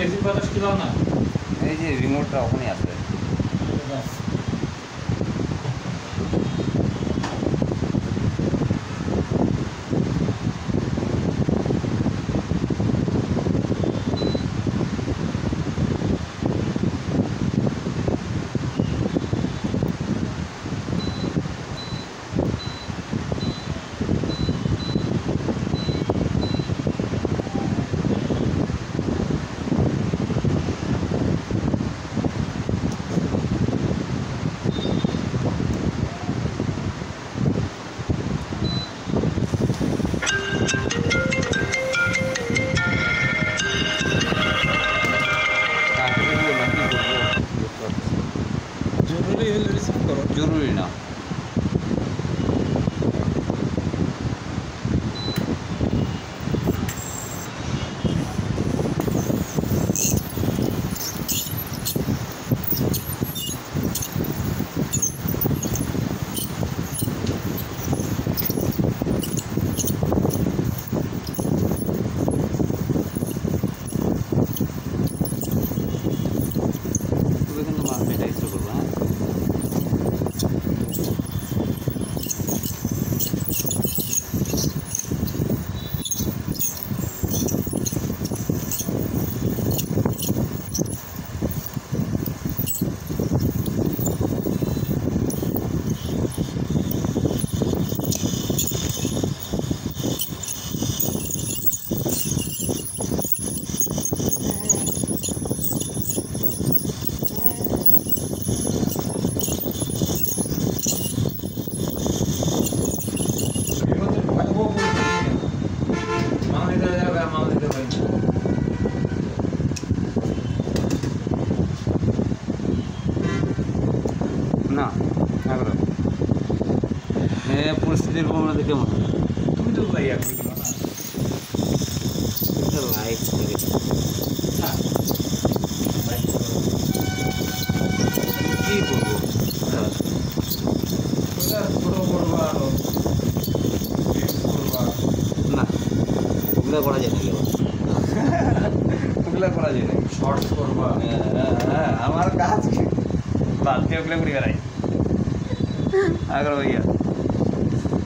AC বাতাস কি দাও না? এই যে রিমোটটা ওখানেই আছে। জরুরি হলে রিসিভ করো। জরুরি না। তবে কিন্তু মার্কেটটা ইচ্ছা করবো। হ্যাঁ, না এগারো পরিস্থিতির কমে কেমন তুমি তো ভাই এখন না লাইক কি করবো? না, ওগুলো করা যায় না। ওগুলো করা যায় না। শর্টস করবা হ্যাঁ, আমার কাজ বাদ দিয়ে ওগুলো করি বেড়াই আগর ভাইয়া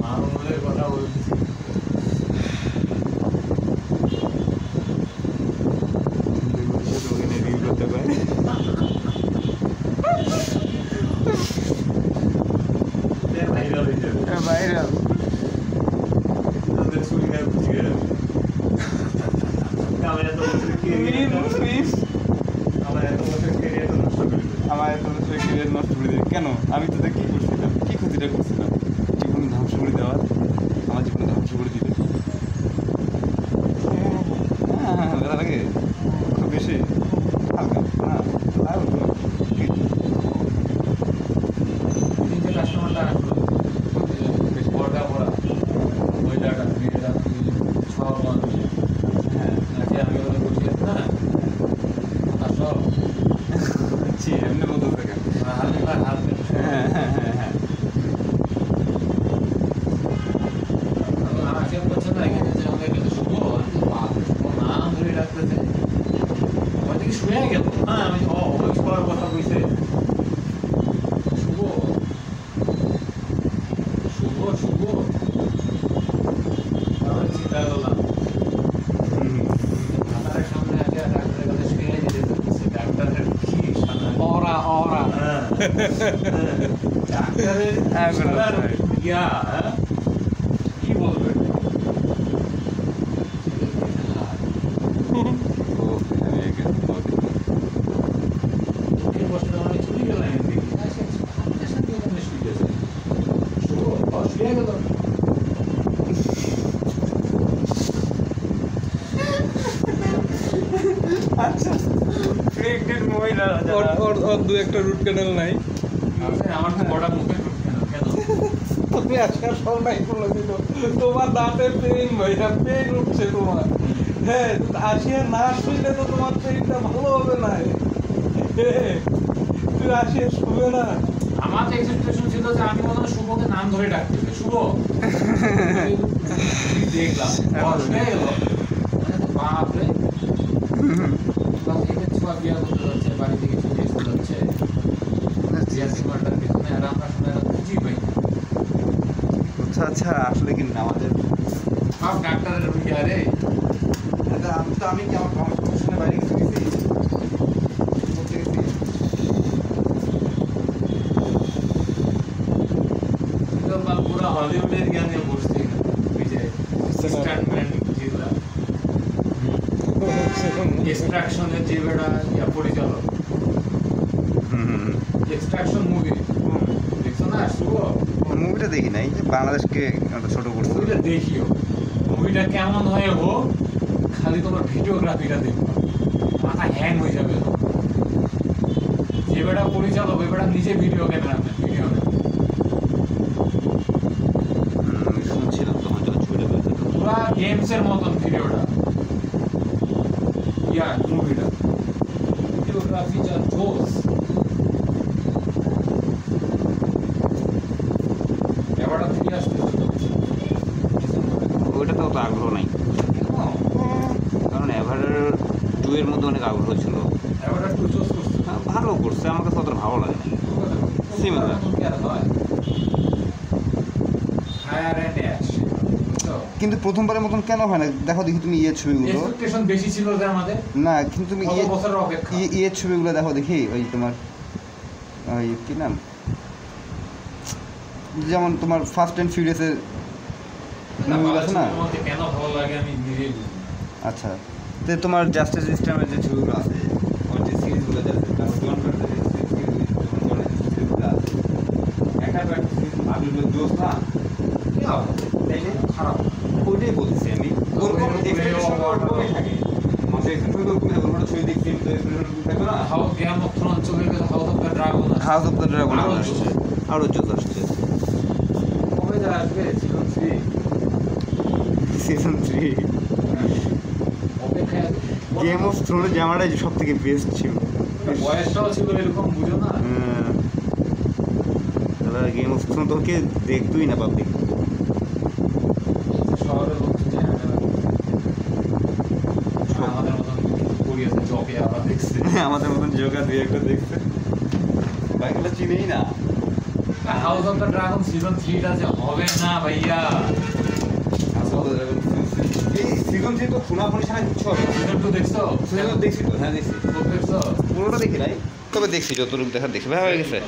মানুষের কথা বলছি ভাইরাল আমার এত বছর ক্যারিয়ার নষ্ট করে দিই কেন? আমি তোদের কি করছিলাম? কি ক্ষতিটা করছিলাম? জীবন ধ্বংস করে দেওয়ার, আমার জীবন ধ্বংস করে দিবে। হ্যাঁ হ্যাঁ, ভালো লাগে খুব বেশি হালকা না আর তিনটে কাস্টমারটা আসলো বেশ বড়টা পড়া মহিলাটা মেয়েটা সব মানুষ হ্যাঁ আজকে আমি ওদের বসে না আসো জি এমনি বলতে থাকেন। হালকা হালকা হ্যাঁ হ্যাঁ হ্যাঁ হ্যাঁ আজকে বলছে না এখানে যে আমাদের কিন্তু শুভ নাম ধরে রাখতেছে হয়তো কি শুয়ে গেল হ্যাঁ আমি ওই করার কথা কইছে শুভ শুভ শুভ তাহলে চিন্তা করলাম ডাক্তারের সামনে আগে ডাক্তারের কাছে শুয়ে যেতে হচ্ছে ডাক্তারের কি অরা অরা ডাক্তারের ইয়া কি বলবে এই বছর আমি চলে গেলাম এদিকে আমাদের সাথে ওখানে শুয়ে গেছে শুয়ে গেল আচ্ছা প্রেগনেন্ট মহিলা ওর দু একটা রুট ক্যানেল নাই। আমার তো বড় মুখে কেন তুমি আজকাল সব নাই করে দিল। তোমার দাঁতের পেইন ভাইয়া পেইন উঠছে তোমার। হ্যাঁ আসিয়া না শুইলে তো তোমার পেইনটা ভালো হবে না। তুই আসিয়া শুবে না। আমার তো এক্সপেকটেশন ছিল যে আমি মনে হয় শুভকে নাম ধরে ডাকতেছে শুভ দেখলাম শুয়ে গেল বাপরে বিয়ে করতে যাচ্ছে, বাড়ি থেকে ছুটে এসে যাচ্ছে বিয়া সিনেমাটার পিছনে, আর আমরা শুনে খুঁজি পাই না। আচ্ছা আচ্ছা, আসলে কিন্তু আমাদের সব ডাক্তারের বিয়া রে। আমি কি আমার প্রফেশনের বাইরে কিছু গেছি করতে গেছি? পুরো হলিউডের জ্ঞানে বসছে ওই যে স্ট্যান্ডম্যান যেগুলা এক্সট্রাকশনের যে বেড়া ইয়া পরিচালক, এক্সট্রাকশন মুভি দেখছো না? শুভ মুভিটা দেখি নাই, বাংলাদেশকে একটা ছোট করছে। মুভিটা দেখিও, মুভিটা কেমন হয়ে হোক, খালি তোমার ভিডিওগ্রাফিটা দেখো, মাথা হ্যাং হয়ে যাবে। যে বেটা পরিচালক ওই বেটা নিজে ভিডিও ক্যামেরাম্যান, ভিডিও আমি শুনছিলাম তখন যখন ছবিটা বেরোতো। পুরা গেমসের মতন ভিডিওটা, ইয়া মুভিটা ভিডিওগ্রাফি যা জোস। এবারটা ফিরে আসতেছে তো ওইটাতে অত আগ্রহ নাই, কারণ এভারের 2 এর মধ্যে অনেক আগ্রহ ছিল। এবারটা একটু জোস করছে, হ্যাঁ, ভালো করছে, আমার কাছে অতটা ভালো লাগে না। Similar. ফায়ার এন্ড অ্যাশ, কিন্তু প্রথমবারের মতন কেন হয় না? দেখো দেখি তুমি ইয়ের ছবিগুলো, এক্সপেকটেশন বেশি ছিল যে আমাদের, না কিন্তু তুমি কত বছরের অপেক্ষা। ইয়ের ছবিগুলো দেখো দেখি, ওই তোমার ওই কি নাম, যেমন তোমার ফার্স্ট অ্যান্ড ফিউরিয়াসের মুভি আছে না? তোমাকে কেন ভালো লাগে আমি নিজেই বুঝি না। আচ্ছা, তো তোমার জাস্টিস সিস্টেমের যে ছবিগুলো আছে, ওর যে সিরিজগুলো আছে, তারপর জন কার্টারের যে সিরিজগুলো আছে, একটা সিরিজ ভাবিগুলো জোস না, কি হবে? তাই না? খারাপ। ওইটাই বলছি আমি, ওরকম এক্সপেকটেশন ওরকমই থাকে। মাসে এক্সপেকটেশন তো ওরকমই থাকে, ওটা ছবি দেখছি তো এক্সপেকটেশন থাকবে না। হাউস গেম অফ থ্রোনস চলে গেছে, house of the dragon. House of the dragon আরো আসছে, জোস। আরো জোস আসছে। কবে যা আসবে সিজন 3? সিজন 3 অপেক্ষায় গেম অফ থ্রোনের জামাটাই সব থেকে বেস্ট ছিল। বয়সটাও ছিল এরকম, বুঝো না? তাহলে গেম অফ থ্রোন তোকে দেখতোই না পাবলিক। শহরের লোক জানে না। আমাদের মতন করিয়েছে জবে আবার দেখছে। আমাদের মতন যোগা দুই একটা দেখছে, বাকিগুলো চিনেই না। House of the dragon season 3টা যে হবে না ভাইয়া। এই সিজন 3 তো খুনাখুনি ছাড়া কিচ্ছু হবে না। সিজন 2 দেখছো? সিজন দেখছি তো, হ্যাঁ দেখছি, দেখছো? পুরোটা দেখি নাই, তবে দেখছি যতটুকু দেখা দেখছি, ভালো হয়ে গেছে।